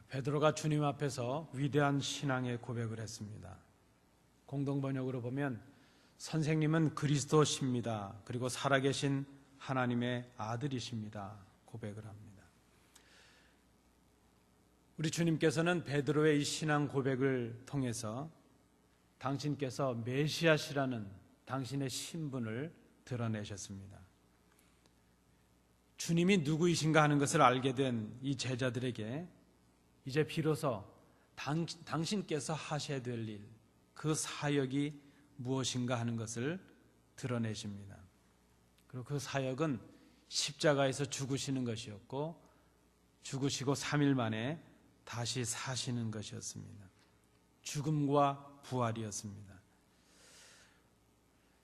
베드로가 주님 앞에서 위대한 신앙의 고백을 했습니다. 공동번역으로 보면 선생님은 그리스도십니다. 그리고 살아계신 하나님의 아들이십니다. 고백을 합니다. 우리 주님께서는 베드로의 이 신앙 고백을 통해서 당신께서 메시아시라는 당신의 신분을 드러내셨습니다. 주님이 누구이신가 하는 것을 알게 된 이 제자들에게 이제 비로소 당신께서 하셔야 될 일, 그 사역이 무엇인가 하는 것을 드러내십니다. 그리고 그 사역은 십자가에서 죽으시는 것이었고 죽으시고 3일 만에 다시 사시는 것이었습니다. 죽음과 부활이었습니다.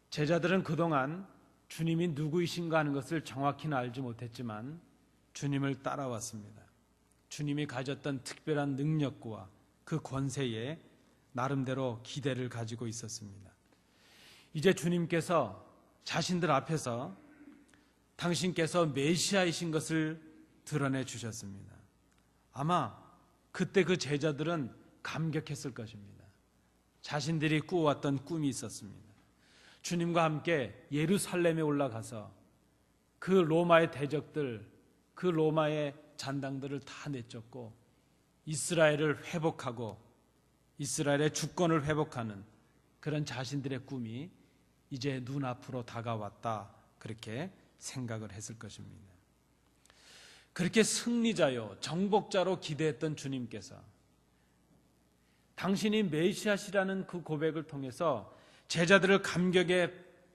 제자들은 그동안 주님이 누구이신가 하는 것을 정확히는 알지 못했지만 주님을 따라왔습니다. 주님이 가졌던 특별한 능력과 그 권세에 나름대로 기대를 가지고 있었습니다. 이제 주님께서 자신들 앞에서 당신께서 메시아이신 것을 드러내 주셨습니다. 아마 그때 그 제자들은 감격했을 것입니다. 자신들이 꾸어왔던 꿈이 있었습니다. 주님과 함께 예루살렘에 올라가서 그 로마의 대적들, 그 로마의 잔당들을 다 내쫓고 이스라엘을 회복하고 이스라엘의 주권을 회복하는 그런 자신들의 꿈이 이제 눈앞으로 다가왔다, 그렇게 생각을 했을 것입니다. 그렇게 승리자요 정복자로 기대했던 주님께서 당신이 메시아시라는 그 고백을 통해서 제자들을 감격에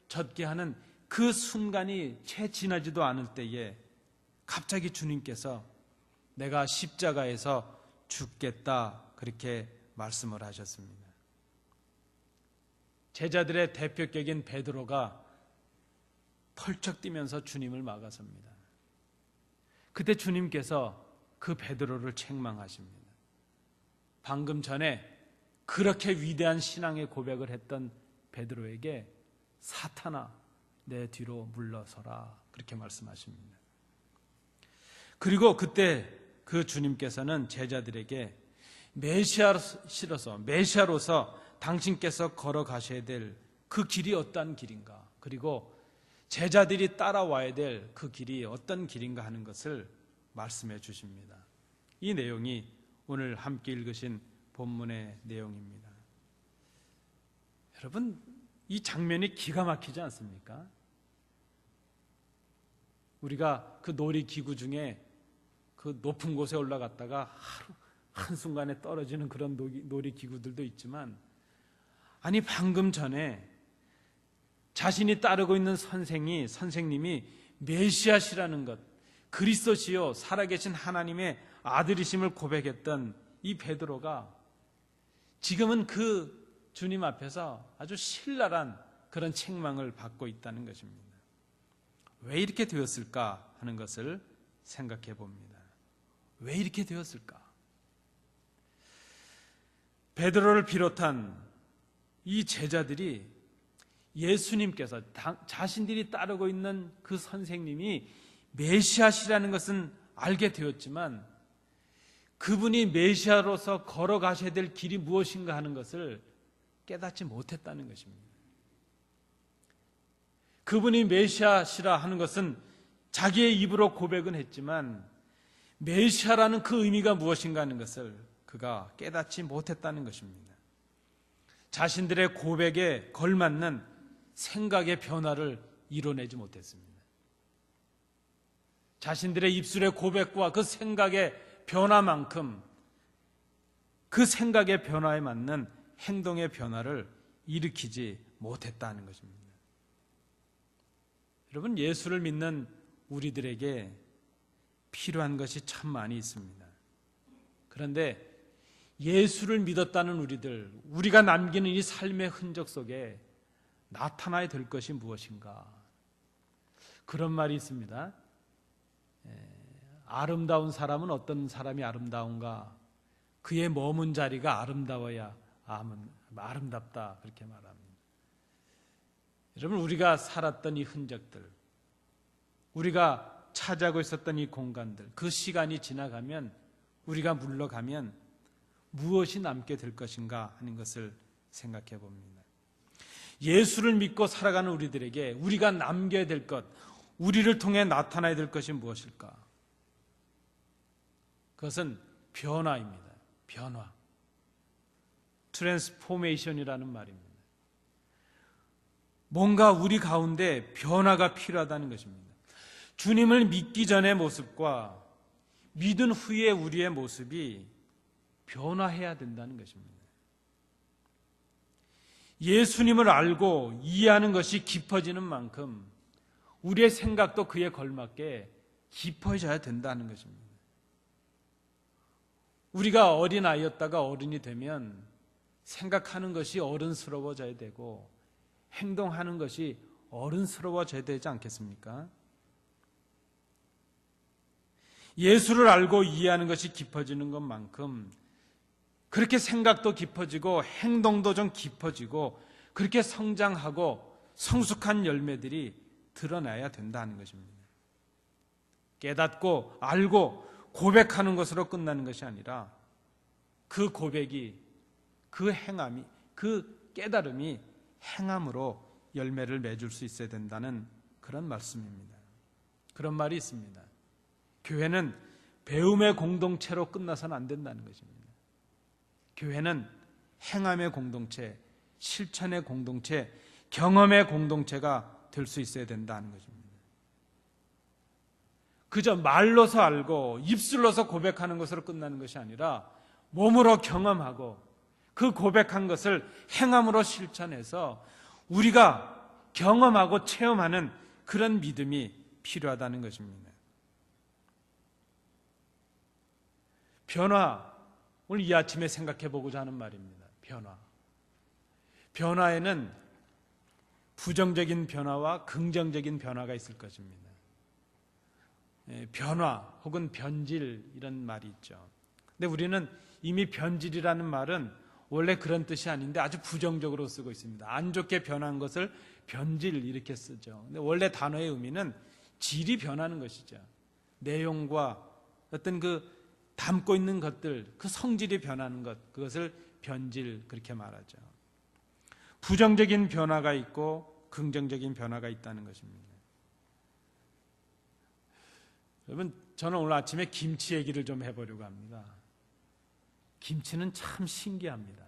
젖게 하는 그 순간이 채 지나지도 않을 때에 갑자기 주님께서 내가 십자가에서 죽겠다, 그렇게 말씀을 하셨습니다. 제자들의 대표격인 베드로가 펄쩍 뛰면서 주님을 막아섭니다. 그때 주님께서 그 베드로를 책망하십니다. 방금 전에 그렇게 위대한 신앙의 고백을 했던 베드로에게 사탄아, 내 뒤로 물러서라, 그렇게 말씀하십니다. 그리고 그때 그 주님께서는 제자들에게 메시아로서 당신께서 걸어가셔야 될 그 길이 어떤 길인가, 그리고 제자들이 따라와야 될 그 길이 어떤 길인가 하는 것을 말씀해 주십니다. 이 내용이 오늘 함께 읽으신 본문의 내용입니다. 여러분, 이 장면이 기가 막히지 않습니까? 우리가 그 놀이기구 중에 그 높은 곳에 올라갔다가 한순간에 떨어지는 그런 놀이기구들도 있지만, 아니 방금 전에 자신이 따르고 있는 선생님이 메시아시라는 것, 그리스도시요 살아계신 하나님의 아들이심을 고백했던 이 베드로가 지금은 그 주님 앞에서 아주 신랄한 그런 책망을 받고 있다는 것입니다. 왜 이렇게 되었을까 하는 것을 생각해 봅니다. 왜 이렇게 되었을까? 베드로를 비롯한 이 제자들이 예수님께서 자신들이 따르고 있는 그 선생님이 메시아시라는 것은 알게 되었지만 그분이 메시아로서 걸어가셔야 될 길이 무엇인가 하는 것을 깨닫지 못했다는 것입니다. 그분이 메시아시라 하는 것은 자기의 입으로 고백은 했지만 메시아라는 그 의미가 무엇인가 하는 것을 그가 깨닫지 못했다는 것입니다. 자신들의 고백에 걸맞는 생각의 변화를 이뤄내지 못했습니다. 자신들의 입술의 고백과 그 생각의 변화만큼 그 생각의 변화에 맞는 행동의 변화를 일으키지 못했다는 것입니다. 여러분, 예수를 믿는 우리들에게 필요한 것이 참 많이 있습니다. 그런데 예수를 믿었다는 우리가 남기는 이 삶의 흔적 속에 나타나야 될 것이 무엇인가? 그런 말이 있습니다. 아름다운 사람은 어떤 사람이 아름다운가? 그의 머문 자리가 아름다워야 아름답다, 그렇게 말합니다. 여러분, 우리가 살았던 이 흔적들, 우리가 차지하고 있었던 이 공간들, 그 시간이 지나가면 우리가 물러가면 무엇이 남게 될 것인가 하는 것을 생각해 봅니다. 예수를 믿고 살아가는 우리들에게 우리가 남겨야 될 것, 우리를 통해 나타나야 될 것이 무엇일까? 그것은 변화입니다. 변화. 트랜스포메이션이라는 말입니다. 뭔가 우리 가운데 변화가 필요하다는 것입니다. 주님을 믿기 전의 모습과 믿은 후의 우리의 모습이 변화해야 된다는 것입니다. 예수님을 알고 이해하는 것이 깊어지는 만큼 우리의 생각도 그에 걸맞게 깊어져야 된다는 것입니다. 우리가 어린아이였다가 어른이 되면 생각하는 것이 어른스러워져야 되고 행동하는 것이 어른스러워져야 되지 않겠습니까? 예수를 알고 이해하는 것이 깊어지는 것만큼 그렇게 생각도 깊어지고 행동도 좀 깊어지고 그렇게 성장하고 성숙한 열매들이 드러나야 된다는 것입니다. 깨닫고 알고 고백하는 것으로 끝나는 것이 아니라 그 고백이, 그 행함이, 그 깨달음이 행함으로 열매를 맺을 수 있어야 된다는 그런 말씀입니다. 그런 말이 있습니다. 교회는 배움의 공동체로 끝나서는 안 된다는 것입니다. 교회는 행함의 공동체, 실천의 공동체, 경험의 공동체가 될 수 있어야 된다는 것입니다. 그저 말로서 알고 입술로서 고백하는 것으로 끝나는 것이 아니라 몸으로 경험하고 그 고백한 것을 행함으로 실천해서 우리가 경험하고 체험하는 그런 믿음이 필요하다는 것입니다. 변화, 오늘 이 아침에 생각해 보고자 하는 말입니다. 변화. 변화에는 부정적인 변화와 긍정적인 변화가 있을 것입니다. 변화 혹은 변질 이런 말이 있죠. 근데 우리는 이미 변질이라는 말은 원래 그런 뜻이 아닌데 아주 부정적으로 쓰고 있습니다. 안 좋게 변한 것을 변질 이렇게 쓰죠. 근데 원래 단어의 의미는 질이 변하는 것이죠. 내용과 어떤 그 담고 있는 것들, 그 성질이 변하는 것, 그것을 변질 그렇게 말하죠. 부정적인 변화가 있고 긍정적인 변화가 있다는 것입니다. 여러분, 저는 오늘 아침에 김치 얘기를 좀 해보려고 합니다. 김치는 참 신기합니다.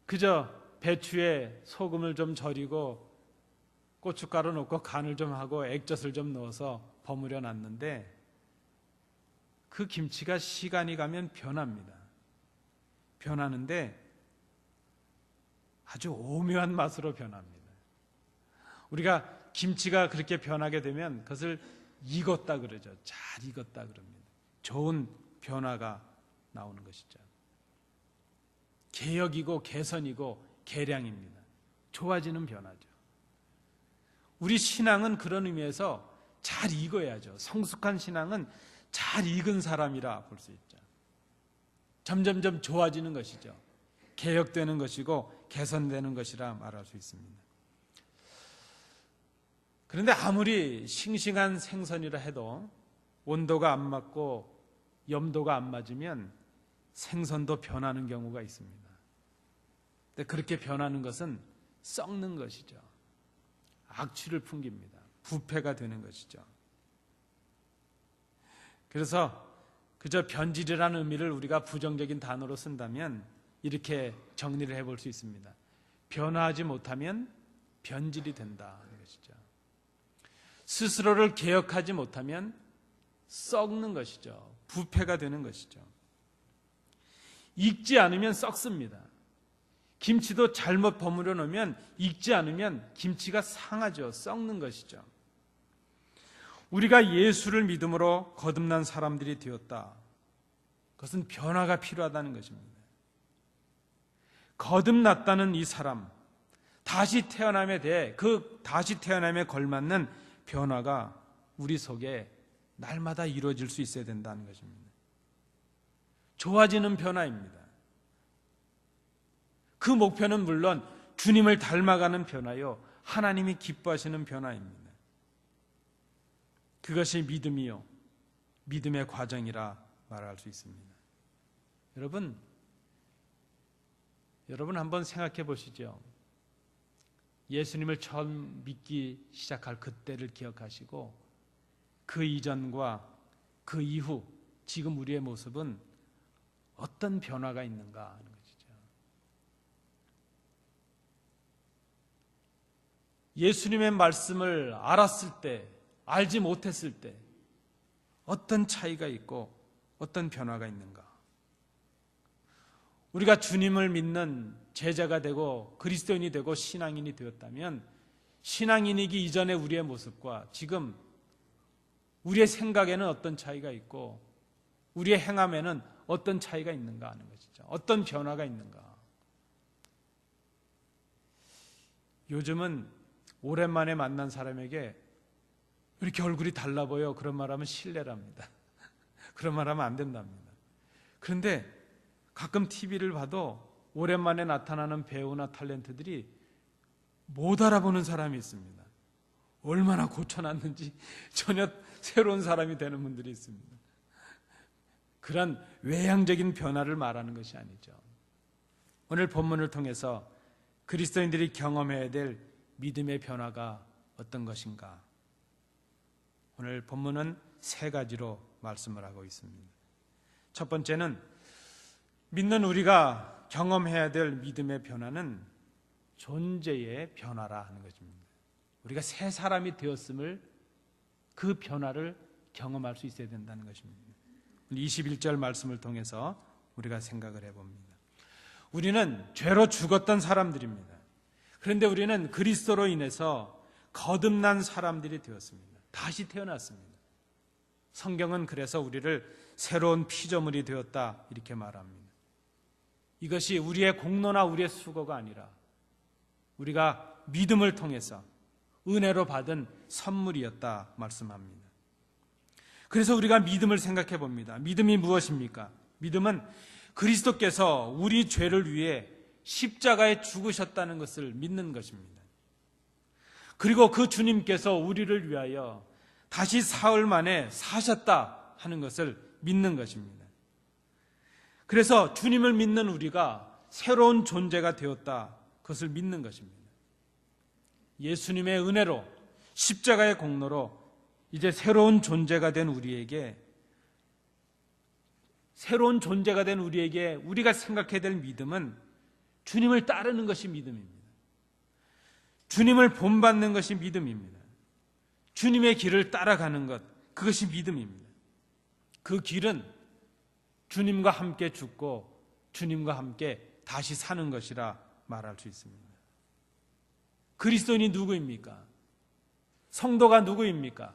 그저 배추에 소금을 좀 절이고 고춧가루 넣고 간을 좀 하고 액젓을 좀 넣어서 버무려 놨는데 그 김치가 시간이 가면 변합니다. 변하는데 아주 오묘한 맛으로 변합니다. 우리가 김치가 그렇게 변하게 되면 그것을 익었다 그러죠. 잘 익었다 그럽니다. 좋은 변화가 나오는 것이죠. 개혁이고 개선이고 개량입니다. 좋아지는 변화죠. 우리 신앙은 그런 의미에서 잘 익어야죠. 성숙한 신앙은 잘 익은 사람이라 볼 수 있죠. 점점점 좋아지는 것이죠. 개혁되는 것이고 개선되는 것이라 말할 수 있습니다. 그런데 아무리 싱싱한 생선이라 해도 온도가 안 맞고 염도가 안 맞으면 생선도 변하는 경우가 있습니다. 근데 그렇게 변하는 것은 썩는 것이죠. 악취를 풍깁니다. 부패가 되는 것이죠. 그래서 그저 변질이라는 의미를 우리가 부정적인 단어로 쓴다면 이렇게 정리를 해볼 수 있습니다. 변화하지 못하면 변질이 된다는 것이죠. 스스로를 개혁하지 못하면 썩는 것이죠. 부패가 되는 것이죠. 익지 않으면 썩습니다. 김치도 잘못 버무려 놓으면 익지 않으면 김치가 상하죠. 썩는 것이죠. 우리가 예수를 믿음으로 거듭난 사람들이 되었다. 그것은 변화가 필요하다는 것입니다. 거듭났다는 이 사람, 다시 태어남에 대해 그 다시 태어남에 걸맞는 변화가 우리 속에 날마다 이루어질 수 있어야 된다는 것입니다. 좋아지는 변화입니다. 그 목표는 물론 주님을 닮아가는 변화요, 하나님이 기뻐하시는 변화입니다. 그것이 믿음이요, 믿음의 과정이라 말할 수 있습니다. 여러분 한번 생각해 보시죠. 예수님을 처음 믿기 시작할 그때를 기억하시고 그 이전과 그 이후 지금 우리의 모습은 어떤 변화가 있는가 하는 것이죠. 예수님의 말씀을 알았을 때, 알지 못했을 때 어떤 차이가 있고 어떤 변화가 있는가? 우리가 주님을 믿는 제자가 되고 그리스도인이 되고 신앙인이 되었다면 신앙인이기 이전의 우리의 모습과 지금 우리의 생각에는 어떤 차이가 있고 우리의 행함에는 어떤 차이가 있는가 하는 것이죠. 어떤 변화가 있는가. 요즘은 오랜만에 만난 사람에게 이렇게 얼굴이 달라 보여 그런 말하면 신뢰랍니다. 그런 말하면 안 된답니다. 그런데 가끔 TV를 봐도 오랜만에 나타나는 배우나 탤런트들이 못 알아보는 사람이 있습니다. 얼마나 고쳐놨는지 전혀 새로운 사람이 되는 분들이 있습니다. 그런 외향적인 변화를 말하는 것이 아니죠. 오늘 본문을 통해서 그리스도인들이 경험해야 될 믿음의 변화가 어떤 것인가? 오늘 본문은 세 가지로 말씀을 하고 있습니다. 첫 번째는 믿는 우리가 경험해야 될 믿음의 변화는 존재의 변화라 하는 것입니다. 우리가 새 사람이 되었음을 그 변화를 경험할 수 있어야 된다는 것입니다. 21절 말씀을 통해서 우리가 생각을 해봅니다. 우리는 죄로 죽었던 사람들입니다. 그런데 우리는 그리스도로 인해서 거듭난 사람들이 되었습니다. 다시 태어났습니다. 성경은 그래서 우리를 새로운 피조물이 되었다 이렇게 말합니다. 이것이 우리의 공로나 우리의 수고가 아니라 우리가 믿음을 통해서 은혜로 받은 선물이었다 말씀합니다. 그래서 우리가 믿음을 생각해 봅니다. 믿음이 무엇입니까? 믿음은 그리스도께서 우리 죄를 위해 십자가에 죽으셨다는 것을 믿는 것입니다. 그리고 그 주님께서 우리를 위하여 다시 사흘 만에 사셨다 하는 것을 믿는 것입니다. 그래서 주님을 믿는 우리가 새로운 존재가 되었다, 그것을 믿는 것입니다. 예수님의 은혜로 십자가의 공로로 이제 새로운 존재가 된 우리에게 우리가 생각해야 될 믿음은 주님을 따르는 것이 믿음입니다. 주님을 본받는 것이 믿음입니다. 주님의 길을 따라가는 것, 그것이 믿음입니다. 그 길은 주님과 함께 죽고 주님과 함께 다시 사는 것이라 말할 수 있습니다. 그리스도인이 누구입니까? 성도가 누구입니까?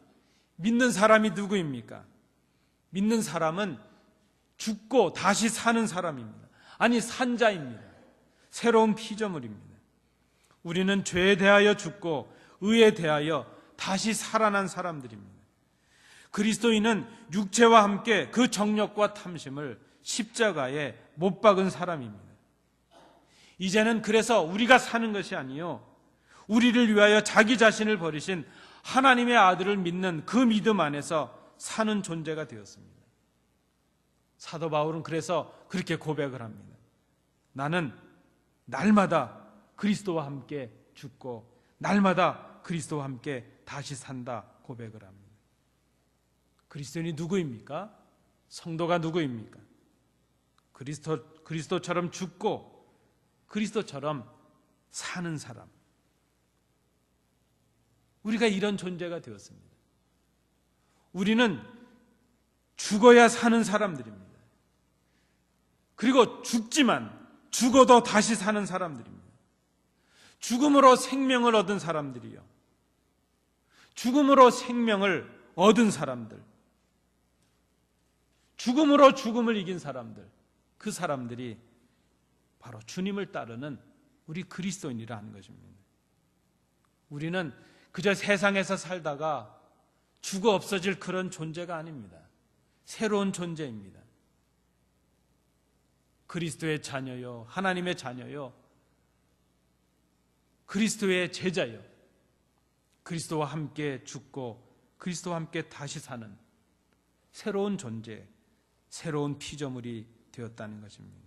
믿는 사람이 누구입니까? 믿는 사람은 죽고 다시 사는 사람입니다. 아니, 산자입니다. 새로운 피조물입니다. 우리는 죄에 대하여 죽고 의에 대하여 다시 살아난 사람들입니다. 그리스도인은 육체와 함께 그 정욕과 탐심을 십자가에 못 박은 사람입니다. 이제는 그래서 우리가 사는 것이 아니요, 우리를 위하여 자기 자신을 버리신 하나님의 아들을 믿는 그 믿음 안에서 사는 존재가 되었습니다. 사도 바울은 그래서 그렇게 고백을 합니다. 나는 날마다 그리스도와 함께 죽고 날마다 그리스도와 함께 다시 산다 고백을 합니다. 그리스도인이 누구입니까? 성도가 누구입니까? 그리스도처럼 죽고 그리스도처럼 사는 사람. 우리가 이런 존재가 되었습니다. 우리는 죽어야 사는 사람들입니다. 그리고 죽어도 다시 사는 사람들입니다. 죽음으로 생명을 얻은 사람들이요, 죽음으로 생명을 얻은 사람들, 죽음으로 죽음을 이긴 사람들, 그 사람들이 바로 주님을 따르는 우리 그리스도인이라 하는 것입니다. 우리는 그저 세상에서 살다가 죽어 없어질 그런 존재가 아닙니다. 새로운 존재입니다. 그리스도의 자녀요, 하나님의 자녀요, 그리스도의 제자요, 그리스도와 함께 죽고 그리스도와 함께 다시 사는 새로운 존재, 새로운 피조물이 되었다는 것입니다.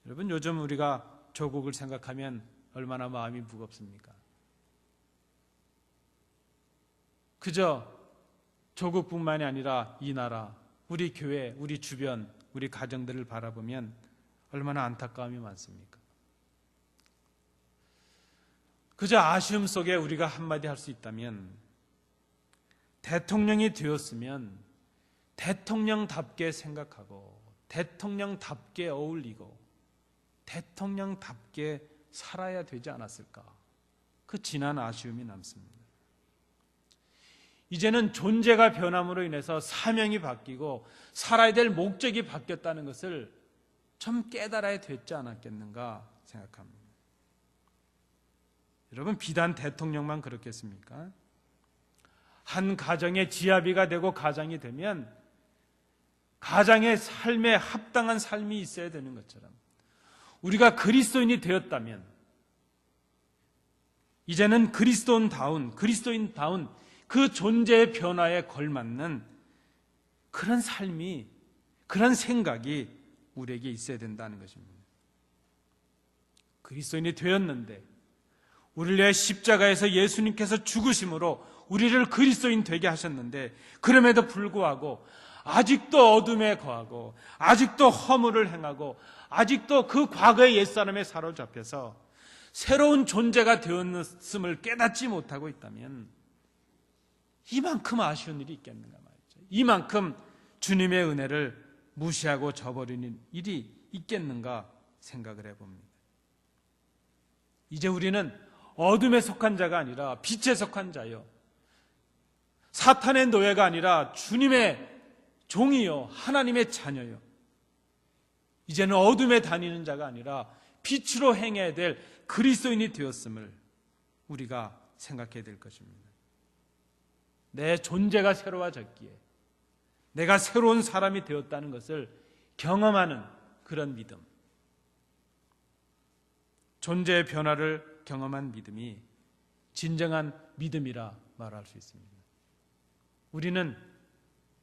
여러분, 요즘 우리가 조국을 생각하면 얼마나 마음이 무겁습니까? 그저 조국뿐만이 아니라 이 나라, 우리 교회, 우리 주변, 우리 가정들을 바라보면 얼마나 안타까움이 많습니까? 그저 아쉬움 속에 우리가 한마디 할 수 있다면, 대통령이 되었으면 대통령답게 생각하고 대통령답게 어울리고 대통령답게 살아야 되지 않았을까? 그 진한 아쉬움이 남습니다. 이제는 존재가 변함으로 인해서 사명이 바뀌고 살아야 될 목적이 바뀌었다는 것을 좀 깨달아야 됐지 않았겠는가 생각합니다. 여러분, 비단 대통령만 그렇겠습니까? 한 가정의 지아비가 되고 가장이 되면 가장의 삶에 합당한 삶이 있어야 되는 것처럼, 우리가 그리스도인이 되었다면 이제는 그리스도인다운 그 존재의 변화에 걸맞는 그런 삶이, 그런 생각이 우리에게 있어야 된다는 것입니다. 그리스도인이 되었는데 우리를 위해 십자가에서 예수님께서 죽으심으로 우리를 그리스도인 되게 하셨는데, 그럼에도 불구하고 아직도 어둠에 거하고 아직도 허물을 행하고 아직도 그 과거의 옛사람에 사로잡혀서 새로운 존재가 되었음을 깨닫지 못하고 있다면 이만큼 아쉬운 일이 있겠는가 말이죠. 이만큼 주님의 은혜를 무시하고 저버리는 일이 있겠는가 생각을 해봅니다. 이제 우리는 어둠에 속한 자가 아니라 빛에 속한 자요, 사탄의 노예가 아니라 주님의 종이요, 하나님의 자녀요, 이제는 어둠에 다니는 자가 아니라 빛으로 행해야 될 그리스도인이 되었음을 우리가 생각해야 될 것입니다. 내 존재가 새로워졌기에 내가 새로운 사람이 되었다는 것을 경험하는 그런 믿음, 존재의 변화를 경험한 믿음이 진정한 믿음이라 말할 수 있습니다. 우리는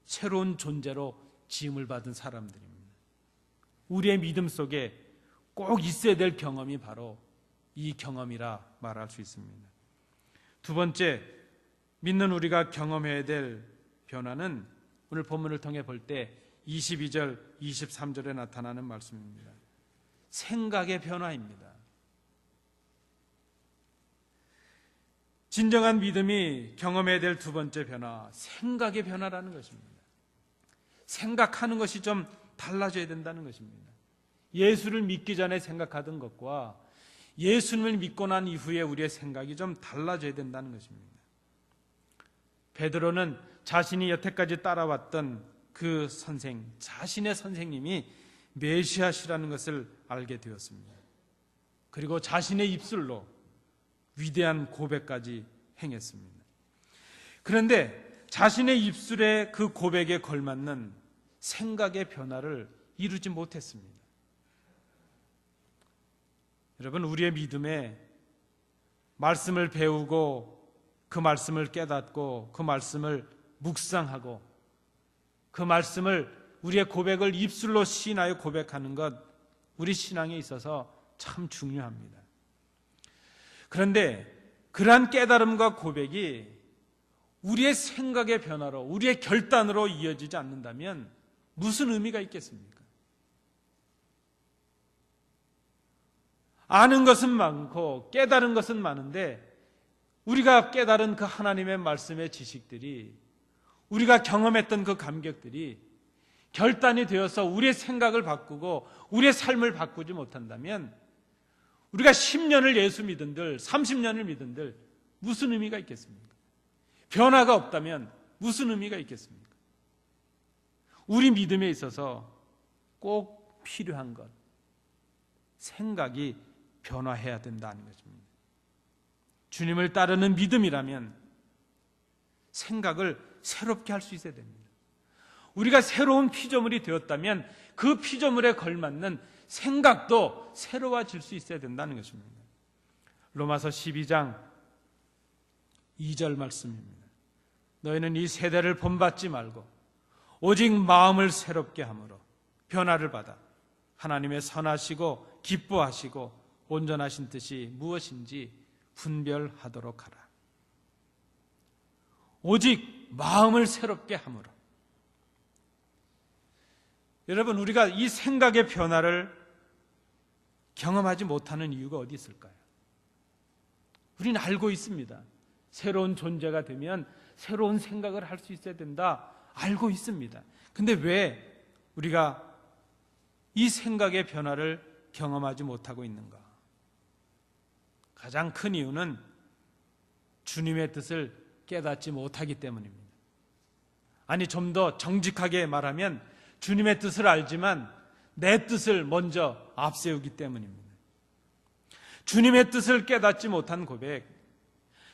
새로운 존재로 지음을 받은 사람들입니다. 우리의 믿음 속에 꼭 있어야 될 경험이 바로 이 경험이라 말할 수 있습니다. 두 번째, 믿는 우리가 경험해야 될 변화는 오늘 본문을 통해 볼 때 22절, 23절에 나타나는 말씀입니다. 생각의 변화입니다. 진정한 믿음이 경험해야 될 두 번째 변화, 생각의 변화라는 것입니다. 생각하는 것이 좀 달라져야 된다는 것입니다. 예수를 믿기 전에 생각하던 것과 예수님을 믿고 난 이후에 우리의 생각이 좀 달라져야 된다는 것입니다. 베드로는 자신이 여태까지 따라왔던 그 자신의 선생님이 메시아시라는 것을 알게 되었습니다. 그리고 자신의 입술로 위대한 고백까지 행했습니다. 그런데 자신의 입술의 그 고백에 걸맞는 생각의 변화를 이루지 못했습니다. 여러분, 우리의 믿음에 말씀을 배우고 그 말씀을 깨닫고 그 말씀을 묵상하고 그 말씀을, 우리의 고백을 입술로 시인하여 고백하는 것, 우리 신앙에 있어서 참 중요합니다. 그런데 그러한 깨달음과 고백이 우리의 생각의 변화로, 우리의 결단으로 이어지지 않는다면 무슨 의미가 있겠습니까? 아는 것은 많고 깨달은 것은 많은데 우리가 깨달은 그 하나님의 말씀의 지식들이, 우리가 경험했던 그 감격들이 결단이 되어서 우리의 생각을 바꾸고 우리의 삶을 바꾸지 못한다면 우리가 10년을 예수 믿은들, 30년을 믿은들 무슨 의미가 있겠습니까? 변화가 없다면 무슨 의미가 있겠습니까? 우리 믿음에 있어서 꼭 필요한 것, 생각이 변화해야 된다는 것입니다. 주님을 따르는 믿음이라면 생각을 새롭게 할 수 있어야 됩니다. 우리가 새로운 피조물이 되었다면 그 피조물에 걸맞는 생각도 새로워질 수 있어야 된다는 것입니다. 로마서 12장 2절 말씀입니다. 너희는 이 세대를 본받지 말고 오직 마음을 새롭게 함으로 변화를 받아 하나님의 선하시고 기뻐하시고 온전하신 뜻이 무엇인지 분별하도록 하라. 오직 마음을 새롭게 함으로. 여러분, 우리가 이 생각의 변화를 경험하지 못하는 이유가 어디 있을까요? 우리는 알고 있습니다. 새로운 존재가 되면 새로운 생각을 할 수 있어야 된다. 알고 있습니다. 근데 왜 우리가 이 생각의 변화를 경험하지 못하고 있는가? 가장 큰 이유는 주님의 뜻을 깨닫지 못하기 때문입니다. 아니, 좀 더 정직하게 말하면 주님의 뜻을 알지만 내 뜻을 먼저 앞세우기 때문입니다. 주님의 뜻을 깨닫지 못한 고백,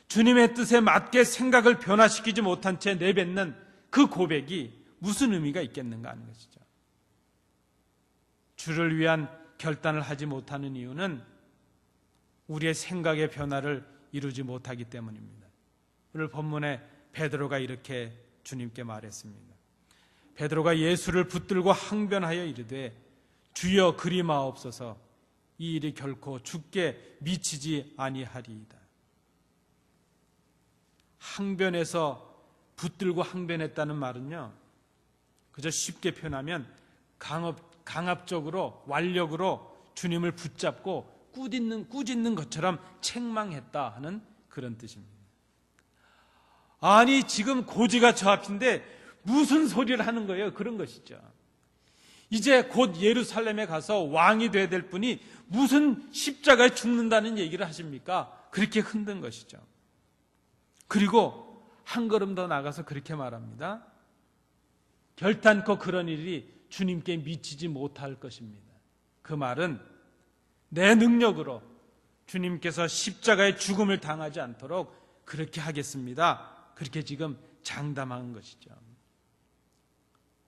주님의 뜻에 맞게 생각을 변화시키지 못한 채 내뱉는 그 고백이 무슨 의미가 있겠는가 하는 것이죠. 주를 위한 결단을 하지 못하는 이유는 우리의 생각의 변화를 이루지 못하기 때문입니다. 오늘 본문에 베드로가 이렇게 주님께 말했습니다. 베드로가 예수를 붙들고 항변하여 이르되 주여 그리 마옵소서, 이 일이 결코 주께 미치지 아니하리이다. 항변해서 붙들고 항변했다는 말은요, 그저 쉽게 표현하면 강압적으로 완력으로 주님을 붙잡고 꾸짖는 것처럼 책망했다 하는 그런 뜻입니다. 아니, 지금 고지가 저 앞인데 무슨 소리를 하는 거예요? 그런 것이죠. 이제 곧 예루살렘에 가서 왕이 돼야 될 분이 무슨 십자가에 죽는다는 얘기를 하십니까? 그렇게 흔든 것이죠. 그리고 한 걸음 더 나가서 그렇게 말합니다. 결단코 그런 일이 주님께 미치지 못할 것입니다. 그 말은 내 능력으로 주님께서 십자가의 죽음을 당하지 않도록 그렇게 하겠습니다. 그렇게 지금 장담한 것이죠.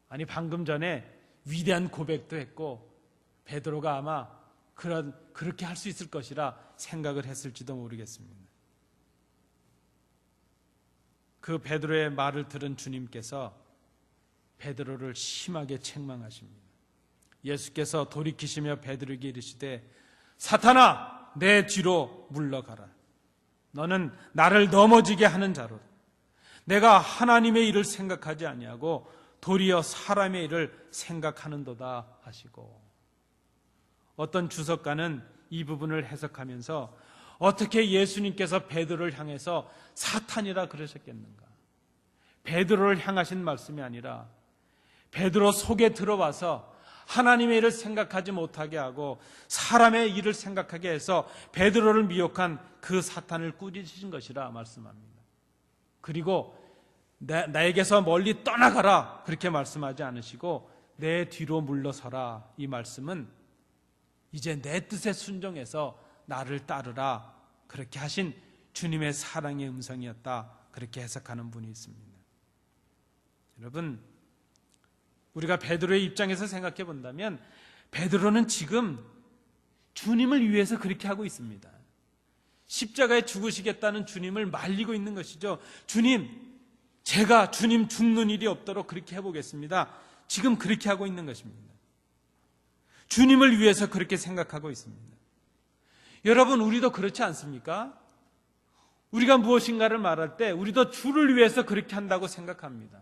아니, 방금 전에 위대한 고백도 했고 베드로가 아마 그렇게 할 수 있을 것이라 생각을 했을지도 모르겠습니다. 그 베드로의 말을 들은 주님께서 베드로를 심하게 책망하십니다. 예수께서 돌이키시며 베드로에게 이르시되 사탄아, 내 뒤로 물러가라. 너는 나를 넘어지게 하는 자로다. 내가 하나님의 일을 생각하지 아니하고 도리어 사람의 일을 생각하는도다 하시고, 어떤 주석가는 이 부분을 해석하면서 어떻게 예수님께서 베드로를 향해서 사탄이라 그러셨겠는가? 베드로를 향하신 말씀이 아니라 베드로 속에 들어와서 하나님의 일을 생각하지 못하게 하고 사람의 일을 생각하게 해서 베드로를 미혹한 그 사탄을 꾸짖으신 것이라 말씀합니다. 그리고 나에게서 멀리 떠나가라 그렇게 말씀하지 않으시고 내 뒤로 물러서라, 이 말씀은 이제 내 뜻에 순종해서 나를 따르라 그렇게 하신 주님의 사랑의 음성이었다, 그렇게 해석하는 분이 있습니다. 여러분, 우리가 베드로의 입장에서 생각해 본다면 베드로는 지금 주님을 위해서 그렇게 하고 있습니다. 십자가에 죽으시겠다는 주님을 말리고 있는 것이죠. 주님, 제가 주님 죽는 일이 없도록 그렇게 해보겠습니다. 지금 그렇게 하고 있는 것입니다. 주님을 위해서 그렇게 생각하고 있습니다. 여러분, 우리도 그렇지 않습니까? 우리가 무엇인가를 말할 때 우리도 주를 위해서 그렇게 한다고 생각합니다.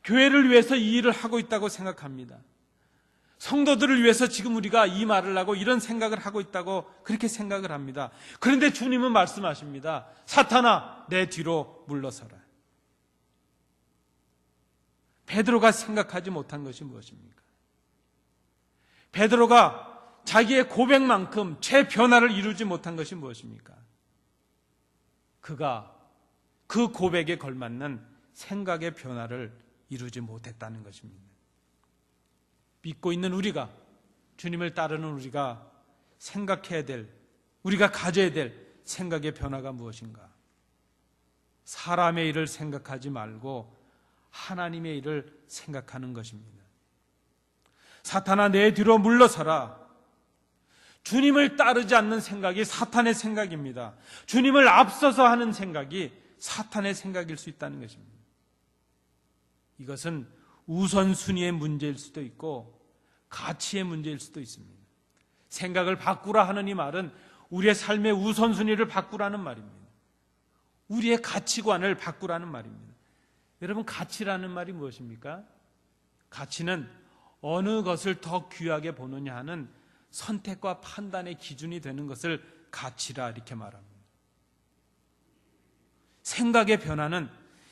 교회를 위해서 이 일을 하고 있다고 생각합니다. 성도들을 위해서 지금 우리가 이 말을 하고 이런 생각을 하고 있다고 그렇게 생각을 합니다. 그런데 주님은 말씀하십니다. 사탄아, 내 뒤로 물러서라. 베드로가 생각하지 못한 것이 무엇입니까? 베드로가 자기의 고백만큼 제 변화를 이루지 못한 것이 무엇입니까? 그가 그 고백에 걸맞는 생각의 변화를 이루지 못했다는 것입니다. 믿고 있는 우리가, 주님을 따르는 우리가 생각해야 될, 우리가 가져야 될 생각의 변화가 무엇인가? 사람의 일을 생각하지 말고 하나님의 일을 생각하는 것입니다. 사탄아, 내 뒤로 물러서라. 주님을 따르지 않는 생각이 사탄의 생각입니다. 주님을 앞서서 하는 생각이 사탄의 생각일 수 있다는 것입니다. 이것은 우선순위의 문제일 수도 있고 가치의 문제일 수도 있습니다. 생각을 바꾸라 하는 이 말은 우리의 삶의 우선순위를 바꾸라는 말입니다. 우리의 가치관을 바꾸라는 말입니다. 여러분, 가치라는 말이 무엇입니까? 가치는 어느 것을 더 귀하게 보느냐 하는 선택과 판단의 기준이 되는 것을 가치라 이렇게 말합니다. 생각의 변화는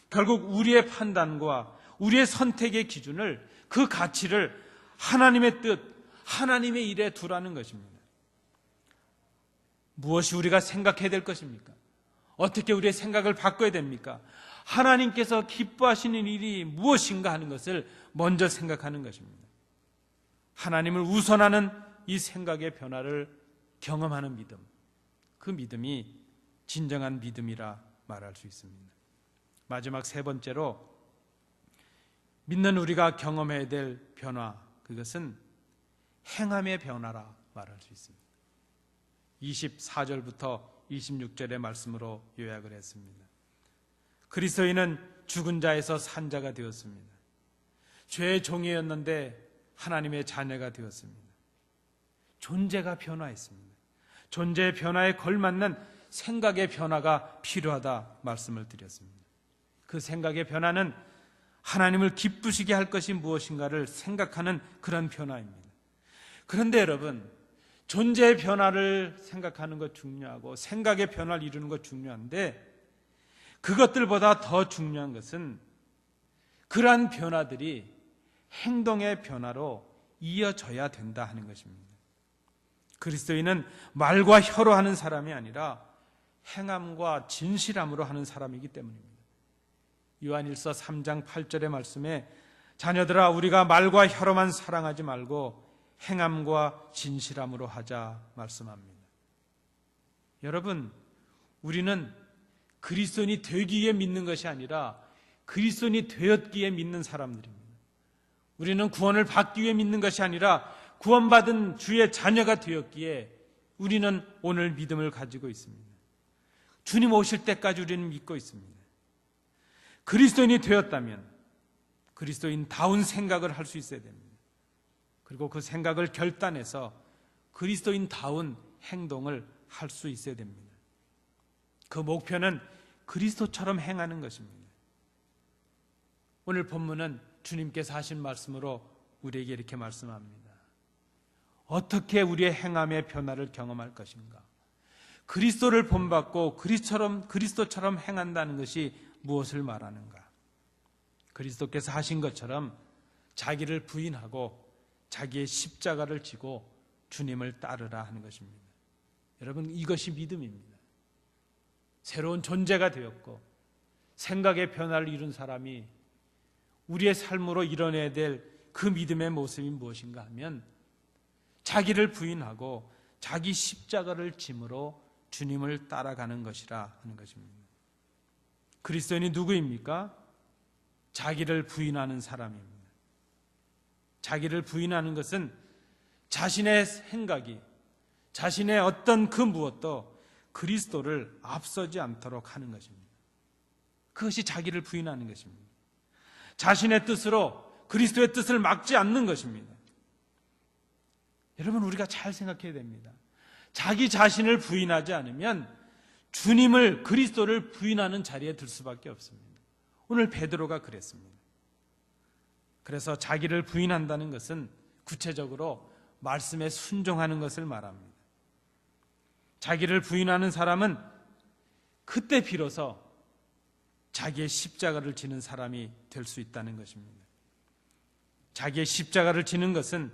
결국 우리의 판단과 우리의 선택의 기준을, 그 가치를 하나님의 뜻, 하나님의 일에 두라는 것입니다. 무엇이 우리가 생각해야 될 것입니까? 어떻게 우리의 생각을 바꿔야 됩니까? 하나님께서 기뻐하시는 일이 무엇인가 하는 것을 먼저 생각하는 것입니다. 하나님을 우선하는 이 생각의 변화를 경험하는 믿음, 그 믿음이 진정한 믿음이라 말할 수 있습니다. 마지막 세 번째로 믿는 우리가 경험해야 될 변화, 그것은 행함의 변화라 말할 수 있습니다. 24절부터 26절의 말씀으로 요약을 했습니다. 그리스도인은 죽은 자에서 산 자가 되었습니다. 죄의 종이었는데 하나님의 자녀가 되었습니다. 존재가 변화했습니다. 존재의 변화에 걸맞는 생각의 변화가 필요하다 말씀을 드렸습니다. 그 생각의 변화는 하나님을 기쁘시게 할 것이 무엇인가를 생각하는 그런 변화입니다. 그런데 여러분, 존재의 변화를 생각하는 것 중요하고 생각의 변화를 이루는 것 중요한데, 그것들보다 더 중요한 것은 그러한 변화들이 행동의 변화로 이어져야 된다 하는 것입니다. 그리스도인은 말과 혀로 하는 사람이 아니라 행함과 진실함으로 하는 사람이기 때문입니다. 요한일서 3장 8절의 말씀에 자녀들아 우리가 말과 혀로만 사랑하지 말고 행함과 진실함으로 하자 말씀합니다. 여러분, 우리는 그리스도인이 되기 위해 믿는 것이 아니라 그리스도인이 되었기에 믿는 사람들입니다. 우리는 구원을 받기 위해 믿는 것이 아니라 구원받은 주의 자녀가 되었기에 우리는 오늘 믿음을 가지고 있습니다. 주님 오실 때까지 우리는 믿고 있습니다. 그리스도인이 되었다면 그리스도인다운 생각을 할 수 있어야 됩니다. 그리고 그 생각을 결단해서 그리스도인다운 행동을 할 수 있어야 됩니다. 그 목표는 그리스도처럼 행하는 것입니다. 오늘 본문은 주님께서 하신 말씀으로 우리에게 이렇게 말씀합니다. 어떻게 우리의 행함의 변화를 경험할 것인가? 그리스도를 본받고 그리스도처럼 행한다는 것이 무엇을 말하는가? 그리스도께서 하신 것처럼 자기를 부인하고 자기의 십자가를 지고 주님을 따르라 하는 것입니다. 여러분, 이것이 믿음입니다. 새로운 존재가 되었고 생각의 변화를 이룬 사람이 우리의 삶으로 이뤄내야 될 그 믿음의 모습이 무엇인가 하면 자기를 부인하고 자기 십자가를 짐으로 주님을 따라가는 것이라 하는 것입니다. 그리스도인이 누구입니까? 자기를 부인하는 사람입니다. 자기를 부인하는 것은 자신의 생각이, 자신의 어떤 그 무엇도 그리스도를 앞서지 않도록 하는 것입니다. 그것이 자기를 부인하는 것입니다. 자신의 뜻으로 그리스도의 뜻을 막지 않는 것입니다. 여러분, 우리가 잘 생각해야 됩니다. 자기 자신을 부인하지 않으면 주님을, 그리스도를 부인하는 자리에 들 수밖에 없습니다. 오늘 베드로가 그랬습니다. 그래서 자기를 부인한다는 것은 구체적으로 말씀에 순종하는 것을 말합니다. 자기를 부인하는 사람은 그때 비로소 자기의 십자가를 지는 사람이 될 수 있다는 것입니다. 자기의 십자가를 지는 것은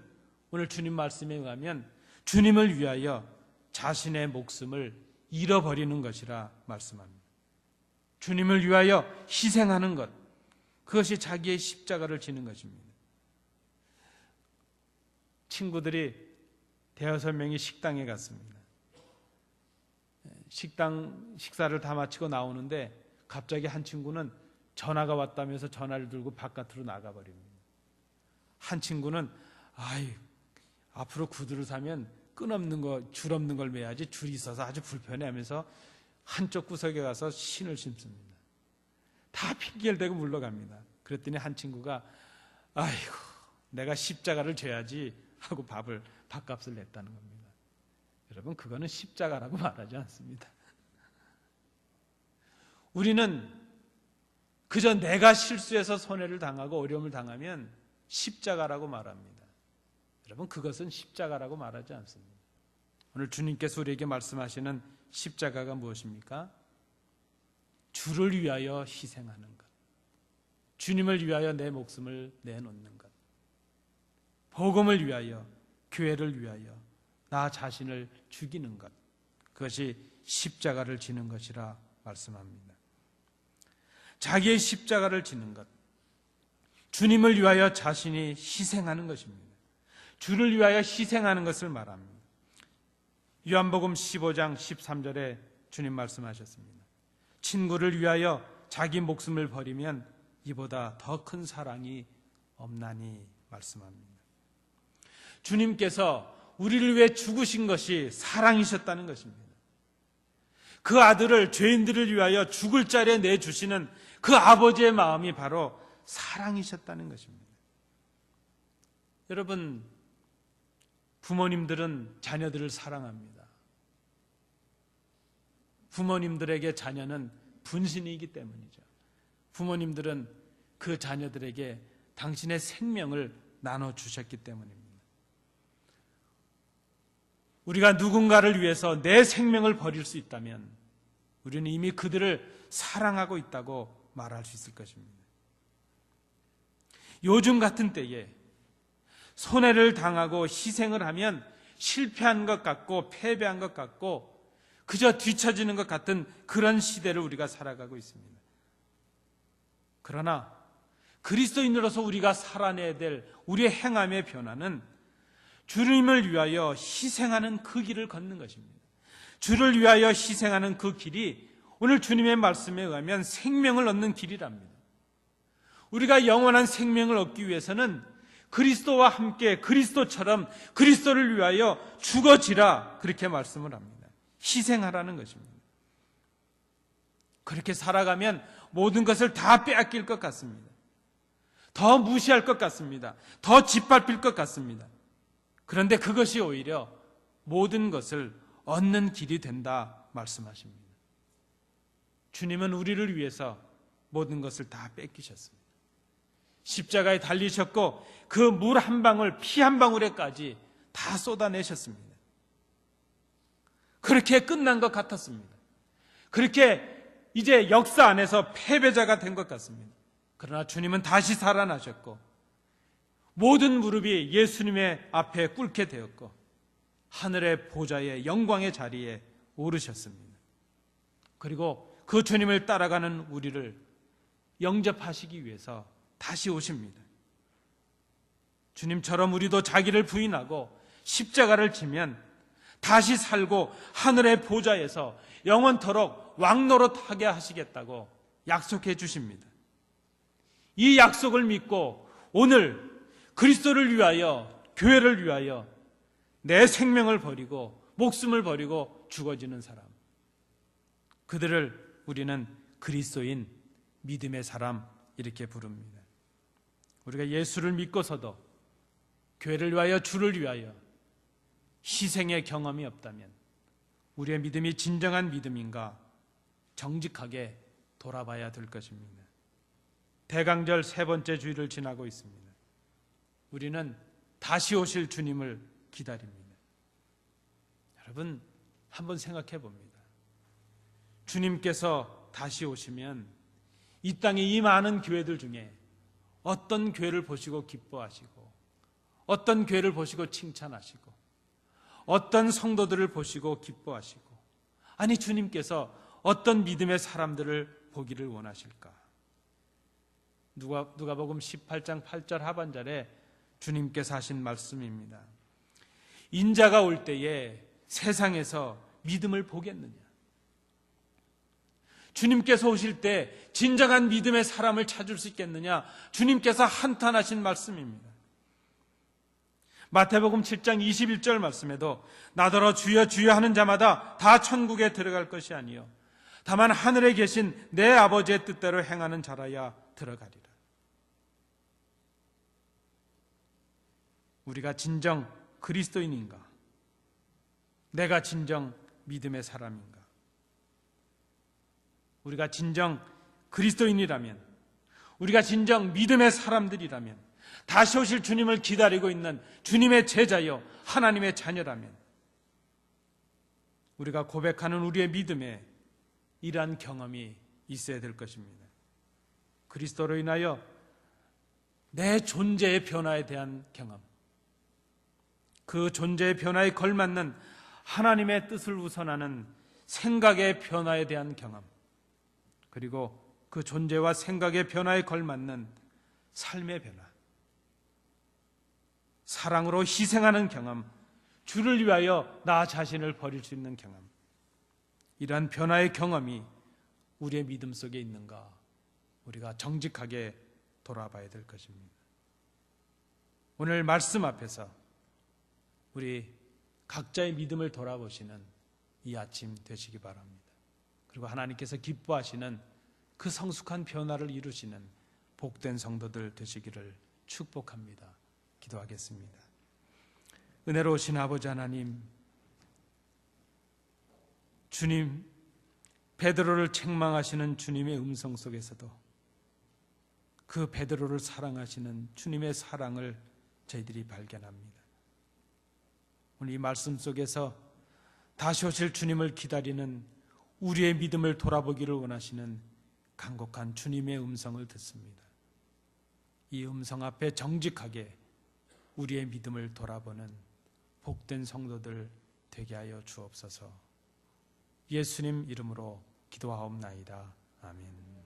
오늘 주님 말씀에 의하면 주님을 위하여 자신의 목숨을 잃어버리는 것이라 말씀합니다. 주님을 위하여 희생하는 것, 그것이 자기의 십자가를 지는 것입니다. 친구들이 대여섯 명이 식당에 갔습니다. 식사를 다 마치고 나오는데 갑자기 한 친구는 전화가 왔다면서 전화를 들고 바깥으로 나가버립니다. 한 친구는 앞으로 구두를 사면 끈 없는 거, 줄 없는 걸 매야지 줄이 있어서 아주 불편해 하면서 한쪽 구석에 가서 신을 신습니다. 다 핑계를 대고 물러갑니다. 그랬더니 한 친구가 아이고, 내가 십자가를 져야지 하고 밥값을 냈다는 겁니다. 여러분, 그거는 십자가라고 말하지 않습니다. 우리는 그저 내가 실수해서 손해를 당하고 어려움을 당하면 십자가라고 말합니다. 여러분, 그것은 십자가라고 말하지 않습니다. 오늘 주님께서 우리에게 말씀하시는 십자가가 무엇입니까? 주를 위하여 희생하는 것, 주님을 위하여 내 목숨을 내놓는 것, 복음을 위하여, 교회를 위하여 나 자신을 죽이는 것, 그것이 십자가를 지는 것이라 말씀합니다. 자기의 십자가를 지는 것, 주님을 위하여 자신이 희생하는 것입니다. 주를 위하여 희생하는 것을 말합니다. 요한복음 15장 13절에 주님 말씀하셨습니다. 친구를 위하여 자기 목숨을 버리면 이보다 더 큰 사랑이 없나니 말씀합니다. 주님께서 우리를 위해 죽으신 것이 사랑이셨다는 것입니다. 그 아들을 죄인들을 위하여 죽을 자리에 내주시는 그 아버지의 마음이 바로 사랑이셨다는 것입니다. 여러분, 부모님들은 자녀들을 사랑합니다. 부모님들에게 자녀는 분신이기 때문이죠. 부모님들은 그 자녀들에게 당신의 생명을 나눠주셨기 때문입니다. 우리가 누군가를 위해서 내 생명을 버릴 수 있다면 우리는 이미 그들을 사랑하고 있다고 말할 수 있을 것입니다. 요즘 같은 때에 손해를 당하고 희생을 하면 실패한 것 같고 패배한 것 같고 그저 뒤처지는 것 같은 그런 시대를 우리가 살아가고 있습니다. 그러나 그리스도인으로서 우리가 살아내야 될 우리의 행함의 변화는 주님을 위하여 희생하는 그 길을 걷는 것입니다. 주를 위하여 희생하는 그 길이 오늘 주님의 말씀에 의하면 생명을 얻는 길이랍니다. 우리가 영원한 생명을 얻기 위해서는 그리스도와 함께 그리스도처럼 그리스도를 위하여 죽어지라, 그렇게 말씀을 합니다. 희생하라는 것입니다. 그렇게 살아가면 모든 것을 다 빼앗길 것 같습니다. 더 무시할 것 같습니다. 더 짓밟힐 것 같습니다. 그런데 그것이 오히려 모든 것을 얻는 길이 된다 말씀하십니다. 주님은 우리를 위해서 모든 것을 다 뺏기셨습니다. 십자가에 달리셨고 그 물 한 방울, 피 한 방울에까지 다 쏟아내셨습니다. 그렇게 끝난 것 같았습니다. 그렇게 이제 역사 안에서 패배자가 된 것 같습니다. 그러나 주님은 다시 살아나셨고 모든 무릎이 예수님의 앞에 꿇게 되었고 하늘의 보좌의 영광의 자리에 오르셨습니다. 그리고 그 주님을 따라가는 우리를 영접하시기 위해서 다시 오십니다. 주님처럼 우리도 자기를 부인하고 십자가를 지면 다시 살고 하늘의 보좌에서 영원토록 왕노릇하게 하시겠다고 약속해 주십니다. 이 약속을 믿고 오늘 그리스도를 위하여, 교회를 위하여 내 생명을 버리고 목숨을 버리고 죽어지는 사람, 그들을 우리는 그리스도인, 믿음의 사람 이렇게 부릅니다. 우리가 예수를 믿고서도 교회를 위하여, 주를 위하여 희생의 경험이 없다면 우리의 믿음이 진정한 믿음인가 정직하게 돌아봐야 될 것입니다. 대강절 세 번째 주일을 지나고 있습니다. 우리는 다시 오실 주님을 기다립니다. 여러분, 한번 생각해 봅니다. 주님께서 다시 오시면 이 땅에 이 많은 교회들 중에 어떤 교회를 보시고 기뻐하시고 어떤 교회를 보시고 칭찬하시고 어떤 성도들을 보시고 기뻐하시고, 아니 주님께서 어떤 믿음의 사람들을 보기를 원하실까? 누가복음 18장 8절 하반절에 주님께서 하신 말씀입니다. 인자가 올 때에 세상에서 믿음을 보겠느냐? 주님께서 오실 때 진정한 믿음의 사람을 찾을 수 있겠느냐? 주님께서 한탄하신 말씀입니다. 마태복음 7장 21절 말씀에도 나더러 주여 주여 하는 자마다 다 천국에 들어갈 것이 아니요 다만 하늘에 계신 내 아버지의 뜻대로 행하는 자라야 들어가리라. 우리가 진정 그리스도인인가? 내가 진정 믿음의 사람인가? 우리가 진정 그리스도인이라면, 우리가 진정 믿음의 사람들이라면, 다시 오실 주님을 기다리고 있는 주님의 제자여 하나님의 자녀라면, 우리가 고백하는 우리의 믿음에 이러한 경험이 있어야 될 것입니다. 그리스도로 인하여 내 존재의 변화에 대한 경험, 그 존재의 변화에 걸맞는 하나님의 뜻을 우선하는 생각의 변화에 대한 경험, 그리고 그 존재와 생각의 변화에 걸맞는 삶의 변화, 사랑으로 희생하는 경험, 주를 위하여 나 자신을 버릴 수 있는 경험, 이러한 변화의 경험이 우리의 믿음 속에 있는가, 우리가 정직하게 돌아봐야 될 것입니다. 오늘 말씀 앞에서 우리 각자의 믿음을 돌아보시는 이 아침 되시기 바랍니다. 그리고 하나님께서 기뻐하시는 그 성숙한 변화를 이루시는 복된 성도들 되시기를 축복합니다. 기도하겠습니다. 은혜로우신 아버지 하나님, 주님, 베드로를 책망하시는 주님의 음성 속에서도 그 베드로를 사랑하시는 주님의 사랑을 저희들이 발견합니다. 오늘 이 말씀 속에서 다시 오실 주님을 기다리는 우리의 믿음을 돌아보기를 원하시는 간곡한 주님의 음성을 듣습니다. 이 음성 앞에 정직하게 우리의 믿음을 돌아보는 복된 성도들 되게 하여 주옵소서. 예수님 이름으로 기도하옵나이다. 아멘.